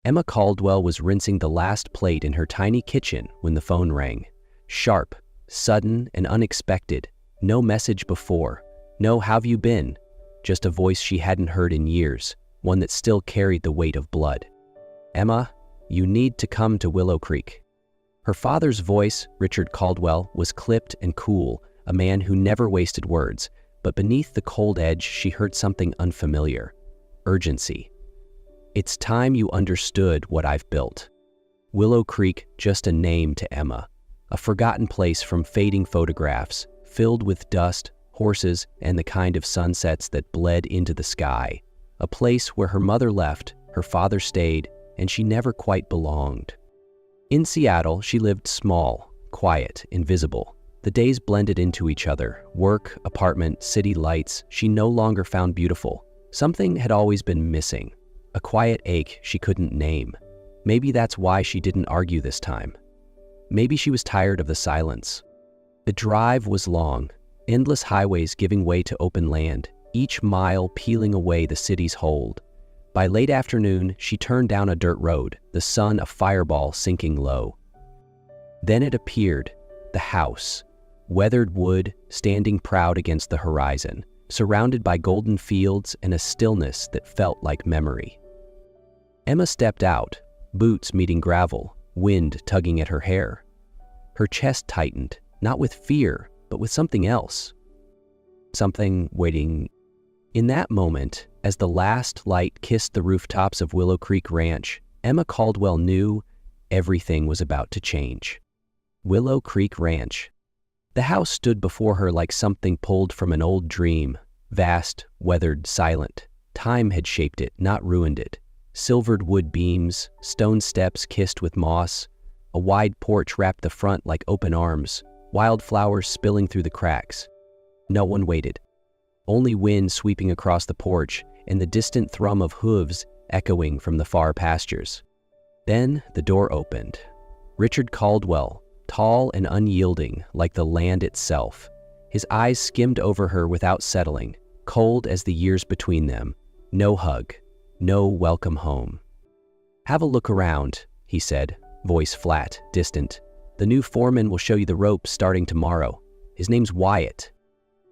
Emma Caldwell was rinsing the last plate in her tiny kitchen when the phone rang. Sharp, sudden, and unexpected. No message before. No "how've you been?" Just a voice she hadn't heard in years, one that still carried the weight of blood. "Emma, you need to come to Willow Creek." Her father's voice, Richard Caldwell, was clipped and cool, a man who never wasted words, but beneath the cold edge she heard something unfamiliar. Urgency. "It's time you understood what I've built." Willow Creek, just a name to Emma. A forgotten place from fading photographs, filled with dust, horses, and the kind of sunsets that bled into the sky. A place where her mother left, her father stayed, and she never quite belonged. In Seattle, she lived small, quiet, invisible. The days blended into each other. Work, apartment, city lights. She no longer found beautiful. Something had always been missing. A quiet ache she couldn't name. Maybe that's why she didn't argue this time. Maybe she was tired of the silence. The drive was long, endless highways giving way to open land, each mile peeling away the city's hold. By late afternoon, she turned down a dirt road, the sun a fireball sinking low. Then it appeared, the house. Weathered wood, standing proud against the horizon, surrounded by golden fields and a stillness that felt like memory. Emma stepped out, boots meeting gravel, wind tugging at her hair. Her chest tightened, not with fear, but with something else. Something waiting. In that moment, as the last light kissed the rooftops of Willow Creek Ranch, Emma Caldwell knew everything was about to change. Willow Creek Ranch. The house stood before her like something pulled from an old dream, vast, weathered, silent. Time had shaped it, not ruined it. Silvered wood beams, stone steps kissed with moss, a wide porch wrapped the front like open arms, wildflowers spilling through the cracks. No one waited. Only wind sweeping across the porch and the distant thrum of hooves echoing from the far pastures. Then the door opened. Richard Caldwell, tall and unyielding like the land itself. His eyes skimmed over her without settling, cold as the years between them. No hug, no welcome home. "Have a look around," he said, voice flat, distant. "The new foreman will show you the ropes starting tomorrow. His name's Wyatt."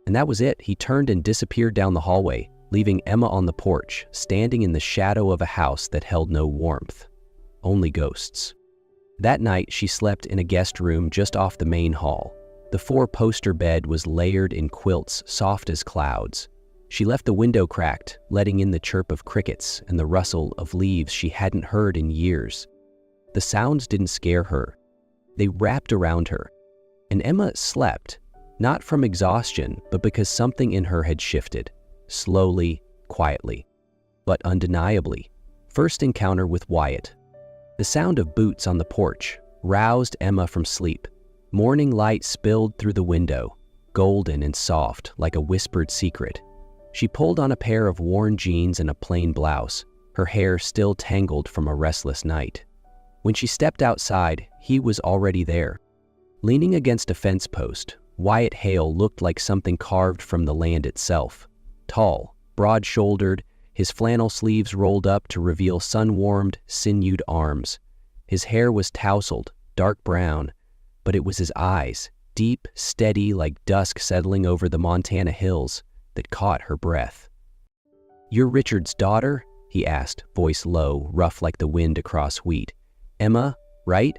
And that was it. He turned and disappeared down the hallway, leaving Emma on the porch, standing in the shadow of a house that held no warmth. Only ghosts. That night, she slept in a guest room just off the main hall. The four-poster bed was layered in quilts soft as clouds. She left the window cracked, letting in the chirp of crickets and the rustle of leaves she hadn't heard in years. The sounds didn't scare her. They wrapped around her. And Emma slept, not from exhaustion, but because something in her had shifted. Slowly, quietly, but undeniably. First encounter with Wyatt. The sound of boots on the porch roused Emma from sleep. Morning light spilled through the window, golden and soft like a whispered secret. She pulled on a pair of worn jeans and a plain blouse, her hair still tangled from a restless night. When she stepped outside, he was already there. Leaning against a fence post, Wyatt Hale looked like something carved from the land itself. Tall, broad-shouldered, his flannel sleeves rolled up to reveal sun-warmed, sinewed arms. His hair was tousled, dark brown, but it was his eyes, deep, steady like dusk settling over the Montana hills, that caught her breath. "You're Richard's daughter?" he asked, voice low, rough like the wind across wheat. "Emma, right?"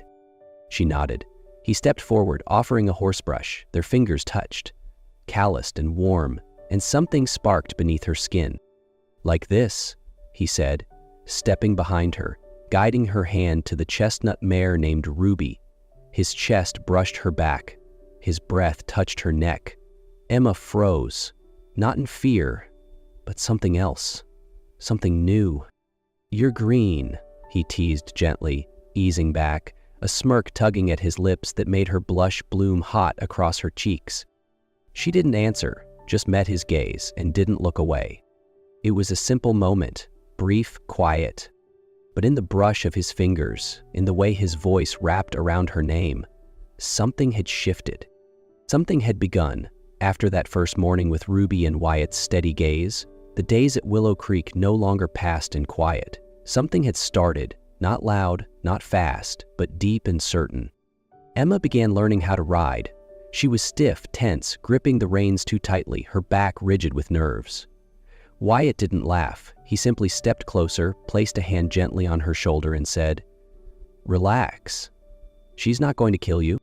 She nodded. He stepped forward, offering a horsebrush. Their fingers touched, calloused and warm, and something sparked beneath her skin. "Like this," he said, stepping behind her, guiding her hand to the chestnut mare named Ruby. His chest brushed her back. His breath touched her neck. Emma froze, not in fear, but something else, something new. "You're green," he teased gently, easing back, a smirk tugging at his lips that made her blush bloom hot across her cheeks. She didn't answer, just met his gaze and didn't look away. It was a simple moment, brief, quiet. But in the brush of his fingers, in the way his voice wrapped around her name, something had shifted. Something had begun. After that first morning with Ruby and Wyatt's steady gaze, the days at Willow Creek no longer passed in quiet. Something had started, Not loud, not fast, but deep and certain. Emma began learning how to ride. She was stiff, tense, gripping the reins too tightly, her back rigid with nerves. Wyatt didn't laugh. He simply stepped closer, placed a hand gently on her shoulder and said, "Relax. She's not going to kill you."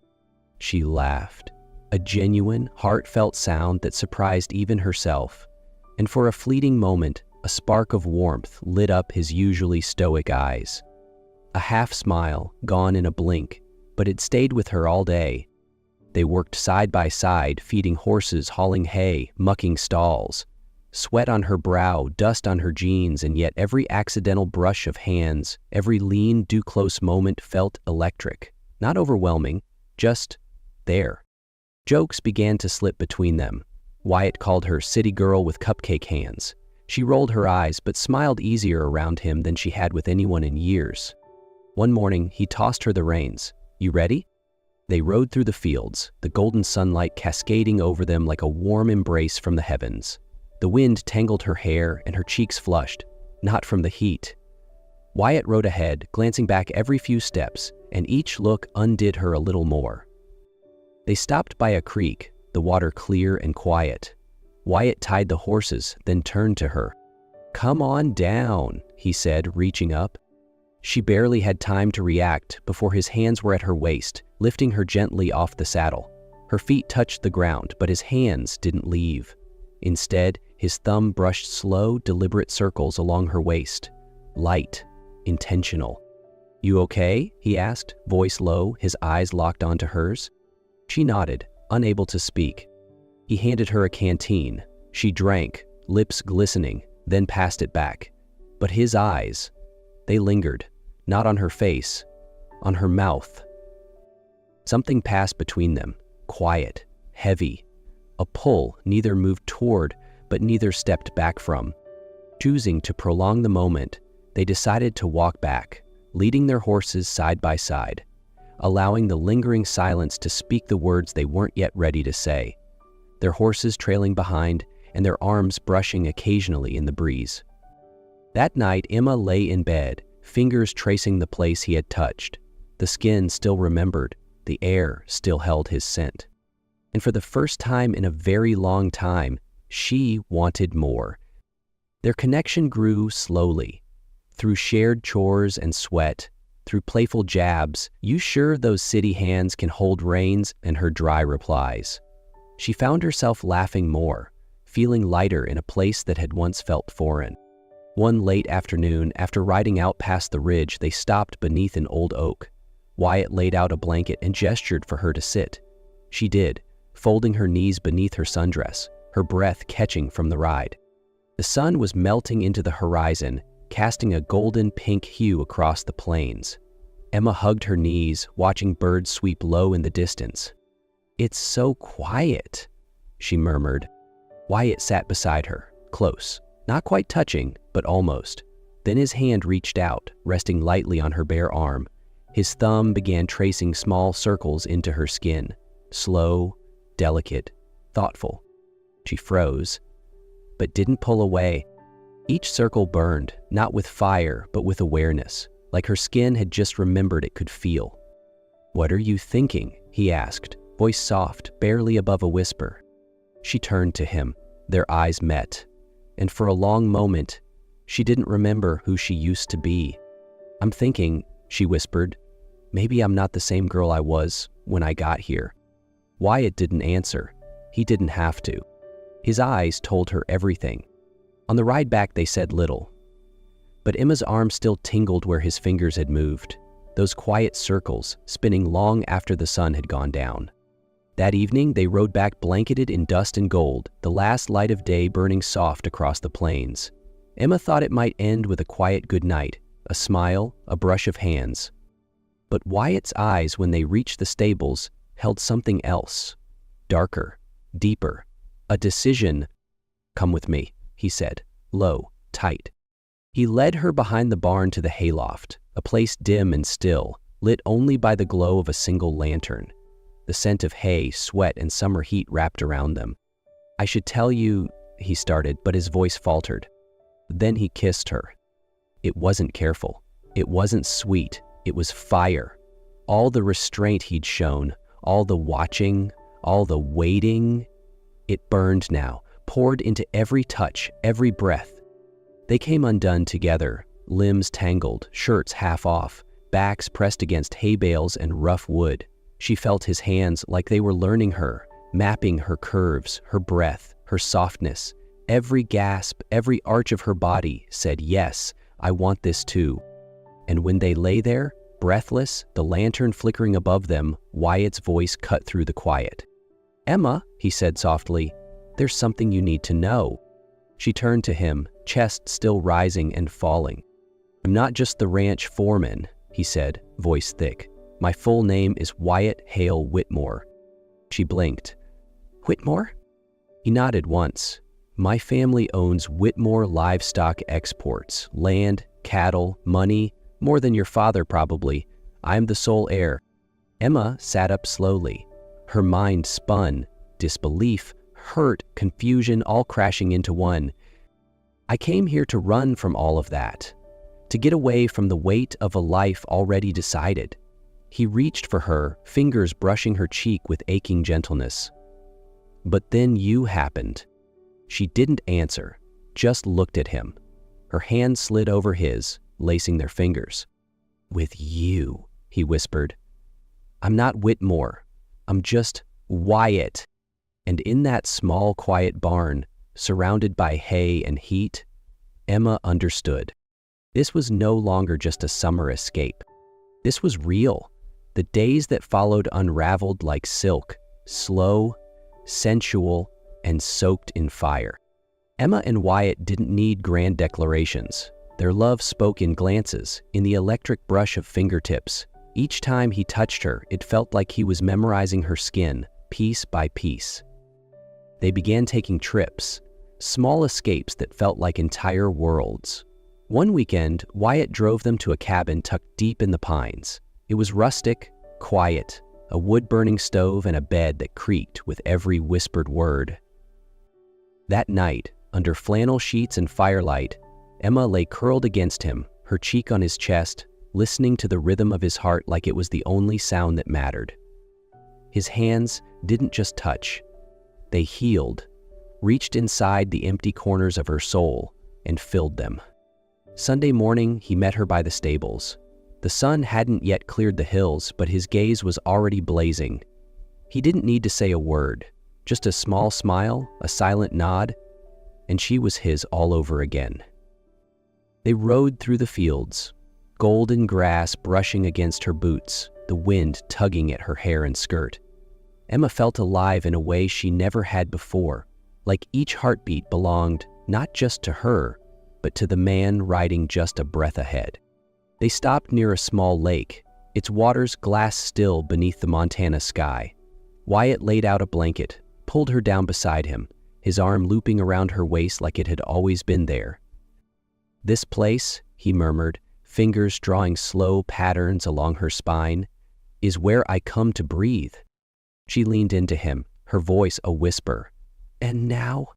She laughed, a genuine, heartfelt sound that surprised even herself. And for a fleeting moment, a spark of warmth lit up his usually stoic eyes. A half smile, gone in a blink, but it stayed with her all day. They worked side by side, feeding horses, hauling hay, mucking stalls. Sweat on her brow, dust on her jeans, and yet every accidental brush of hands, every lean, do-close moment felt electric. Not overwhelming, just there. Jokes began to slip between them. Wyatt called her city girl with cupcake hands. She rolled her eyes but smiled easier around him than she had with anyone in years. One morning, he tossed her the reins. "You ready?" They rode through the fields, the golden sunlight cascading over them like a warm embrace from the heavens. The wind tangled her hair and her cheeks flushed, not from the heat. Wyatt rode ahead, glancing back every few steps, and each look undid her a little more. They stopped by a creek, the water clear and quiet. Wyatt tied the horses, then turned to her. "Come on down," he said, reaching up. She barely had time to react before his hands were at her waist, lifting her gently off the saddle. Her feet touched the ground, but his hands didn't leave. Instead, his thumb brushed slow, deliberate circles along her waist. Light, intentional. "You okay?" he asked, voice low, his eyes locked onto hers. She nodded, unable to speak. He handed her a canteen. She drank, lips glistening, then passed it back. But his eyes, they lingered, not on her face, on her mouth. Something passed between them, quiet, heavy. A pull neither moved toward, but neither stepped back from. Choosing to prolong the moment, they decided to walk back, leading their horses side by side, allowing the lingering silence to speak the words they weren't yet ready to say. Their horses trailing behind and their arms brushing occasionally in the breeze. That night, Emma lay in bed, fingers tracing the place he had touched. The skin still remembered, the air still held his scent. And for the first time in a very long time, she wanted more. Their connection grew slowly, through shared chores and sweat, through playful jabs, "You sure those city hands can hold reins?" and her dry replies. She found herself laughing more, feeling lighter in a place that had once felt foreign. One late afternoon, after riding out past the ridge, they stopped beneath an old oak. Wyatt laid out a blanket and gestured for her to sit. She did, folding her knees beneath her sundress, her breath catching from the ride. The sun was melting into the horizon, casting a golden-pink hue across the plains. Emma hugged her knees, watching birds sweep low in the distance. "It's so quiet," she murmured. Wyatt sat beside her, close, not quite touching, but almost. Then his hand reached out, resting lightly on her bare arm. His thumb began tracing small circles into her skin, slow, delicate, thoughtful. She froze, but didn't pull away. Each circle burned, not with fire, but with awareness, like her skin had just remembered it could feel. "What are you thinking?" he asked, voice soft, barely above a whisper. She turned to him. Their eyes met, and for a long moment, she didn't remember who she used to be. "I'm thinking," she whispered, "maybe I'm not the same girl I was when I got here." Wyatt didn't answer. He didn't have to. His eyes told her everything. On the ride back, they said little. But Emma's arm still tingled where his fingers had moved, those quiet circles spinning long after the sun had gone down. That evening, they rode back blanketed in dust and gold, the last light of day burning soft across the plains. Emma thought it might end with a quiet goodnight, a smile, a brush of hands. But Wyatt's eyes, when they reached the stables, held something else, darker, deeper, a decision. "Come with me," he said, low, tight. He led her behind the barn to the hayloft, a place dim and still, lit only by the glow of a single lantern. The scent of hay, sweat, and summer heat wrapped around them. "I should tell you," he started, but his voice faltered. Then he kissed her. It wasn't careful. It wasn't sweet, it was fire. All the restraint he'd shown, all the watching, all the waiting, it burned now, poured into every touch, every breath. They came undone together, limbs tangled, shirts half off, backs pressed against hay bales and rough wood. She felt his hands like they were learning her, mapping her curves, her breath, her softness. Every gasp, every arch of her body said, "Yes, I want this too." And when they lay there, breathless, the lantern flickering above them, Wyatt's voice cut through the quiet. "Emma," he said softly, "there's something you need to know." She turned to him, chest still rising and falling. "I'm not just the ranch foreman," he said, voice thick. "My full name is Wyatt Hale Whitmore." She blinked. "Whitmore?" He nodded once. "My family owns Whitmore Livestock Exports, land, cattle, money, more than your father probably. I'm the sole heir." Emma sat up slowly. Her mind spun, disbelief, hurt, confusion, all crashing into one. "I came here to run from all of that, to get away from the weight of a life already decided." He reached for her, fingers brushing her cheek with aching gentleness. "But then you happened." She didn't answer, just looked at him. Her hand slid over his, lacing their fingers. "With you," he whispered. "I'm not Whitmore. I'm just Wyatt." And in that small, quiet barn, surrounded by hay and heat, Emma understood. This was no longer just a summer escape. This was real. The days that followed unraveled like silk, slow, sensual, and soaked in fire. Emma and Wyatt didn't need grand declarations. Their love spoke in glances, in the electric brush of fingertips. Each time he touched her, it felt like he was memorizing her skin, piece by piece. They began taking trips, small escapes that felt like entire worlds. One weekend, Wyatt drove them to a cabin tucked deep in the pines. It was rustic, quiet, a wood-burning stove and a bed that creaked with every whispered word. That night, under flannel sheets and firelight, Emma lay curled against him, her cheek on his chest, listening to the rhythm of his heart like it was the only sound that mattered. His hands didn't just touch. They healed, reached inside the empty corners of her soul, and filled them. Sunday morning, he met her by the stables. The sun hadn't yet cleared the hills, but his gaze was already blazing. He didn't need to say a word, just a small smile, a silent nod, and she was his all over again. They rode through the fields, golden grass brushing against her boots, the wind tugging at her hair and skirt. Emma felt alive in a way she never had before, like each heartbeat belonged not just to her, but to the man riding just a breath ahead. They stopped near a small lake, its waters glass still beneath the Montana sky. Wyatt laid out a blanket, pulled her down beside him, his arm looping around her waist like it had always been there. "This place," he murmured, fingers drawing slow patterns along her spine, "is where I come to breathe." She leaned into him, her voice a whisper. "And now?"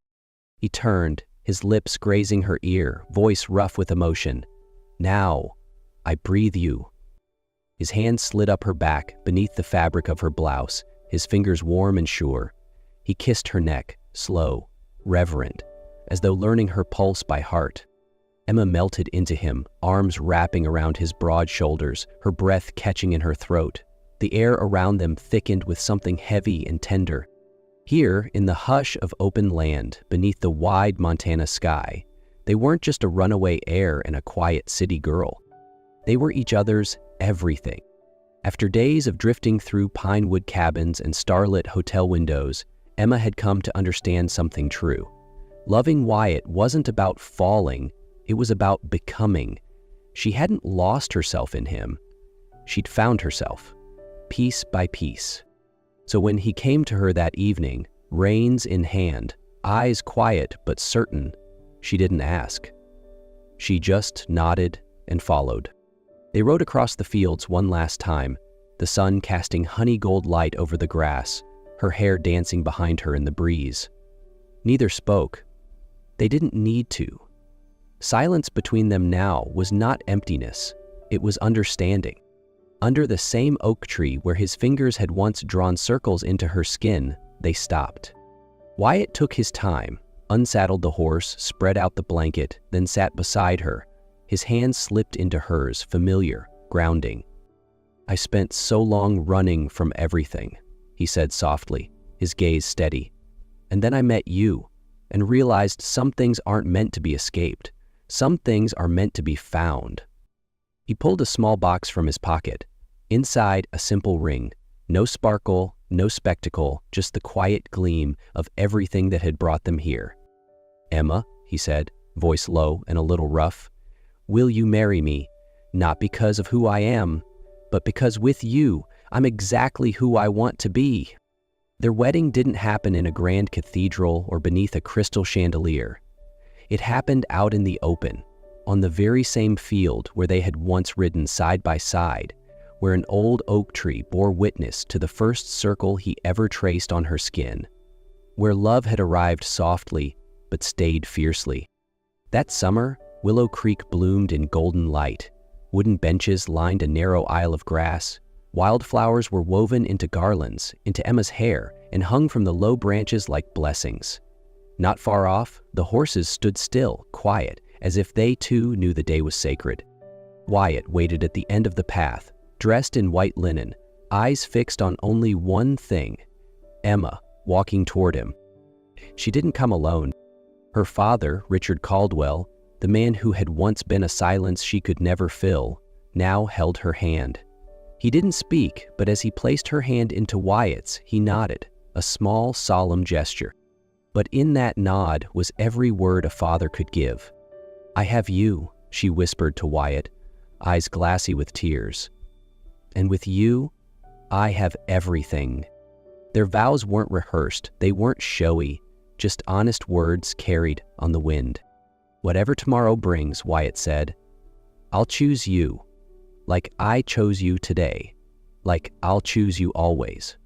He turned, his lips grazing her ear, voice rough with emotion. "Now, I breathe you." His hand slid up her back, beneath the fabric of her blouse, his fingers warm and sure. He kissed her neck, slow, reverent, as though learning her pulse by heart. Emma melted into him, arms wrapping around his broad shoulders, her breath catching in her throat. The air around them thickened with something heavy and tender. Here, in the hush of open land, beneath the wide Montana sky, they weren't just a runaway heir and a quiet city girl. They were each other's everything. After days of drifting through pine-wood cabins and starlit hotel windows, Emma had come to understand something true. Loving Wyatt wasn't about falling, it was about becoming. She hadn't lost herself in him. She'd found herself, piece by piece. So when he came to her that evening, reins in hand, eyes quiet but certain, she didn't ask. She just nodded and followed. They rode across the fields one last time, the sun casting honey gold light over the grass, her hair dancing behind her in the breeze. Neither spoke. They didn't need to. Silence between them now was not emptiness. It was understanding. Under the same oak tree where his fingers had once drawn circles into her skin, they stopped. Wyatt took his time, unsaddled the horse, spread out the blanket, then sat beside her. His hands slipped into hers, familiar, grounding. "I spent so long running from everything," he said softly, his gaze steady. "And then I met you, and realized some things aren't meant to be escaped. Some things are meant to be found." He pulled a small box from his pocket. Inside, a simple ring. No sparkle, no spectacle, just the quiet gleam of everything that had brought them here. "Emma," he said, voice low and a little rough, "will you marry me? Not because of who I am, but because with you, I'm exactly who I want to be." Their wedding didn't happen in a grand cathedral or beneath a crystal chandelier. It happened out in the open, on the very same field where they had once ridden side by side, where an old oak tree bore witness to the first circle he ever traced on her skin, where love had arrived softly but stayed fiercely. That summer, Willow Creek bloomed in golden light. Wooden benches lined a narrow aisle of grass. Wildflowers were woven into garlands, into Emma's hair, and hung from the low branches like blessings. Not far off, the horses stood still, quiet, as if they too knew the day was sacred. Wyatt waited at the end of the path, dressed in white linen, eyes fixed on only one thing: Emma, walking toward him. She didn't come alone. Her father, Richard Caldwell, the man who had once been a silence she could never fill, now held her hand. He didn't speak, but as he placed her hand into Wyatt's, he nodded, a small, solemn gesture. But in that nod was every word a father could give. "I have you," she whispered to Wyatt, eyes glassy with tears. "And with you, I have everything." Their vows weren't rehearsed, they weren't showy, just honest words carried on the wind. "Whatever tomorrow brings," Wyatt said, "I'll choose you, like I chose you today, like I'll choose you always."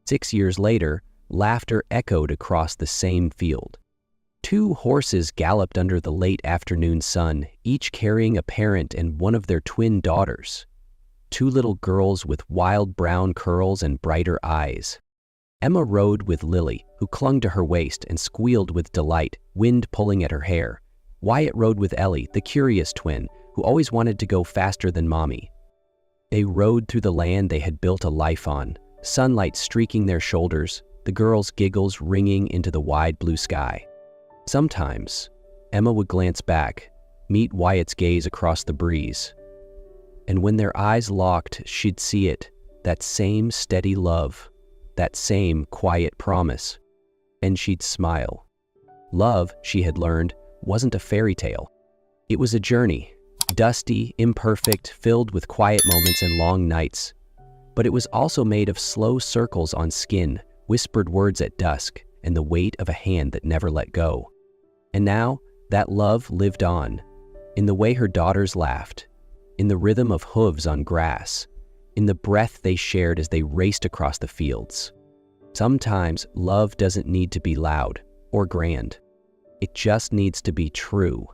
6 years later, laughter echoed across the same field. 2 horses galloped under the late afternoon sun, each carrying a parent and one of their twin daughters. 2 little girls with wild brown curls and brighter eyes. Emma rode with Lily, who clung to her waist and squealed with delight, wind pulling at her hair. Wyatt rode with Ellie, the curious twin, who always wanted to go faster than Mommy. They rode through the land they had built a life on, sunlight streaking their shoulders, the girls' giggles ringing into the wide blue sky. Sometimes, Emma would glance back, meet Wyatt's gaze across the breeze. And when their eyes locked, she'd see it, that same steady love, that same quiet promise. And she'd smile. Love, she had learned, wasn't a fairy tale. It was a journey, dusty, imperfect, filled with quiet moments and long nights. But it was also made of slow circles on skin, whispered words at dusk, and the weight of a hand that never let go. And now, that love lived on, in the way her daughters laughed, in the rhythm of hooves on grass, in the breath they shared as they raced across the fields. Sometimes love doesn't need to be loud or grand. It just needs to be true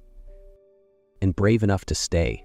and brave enough to stay.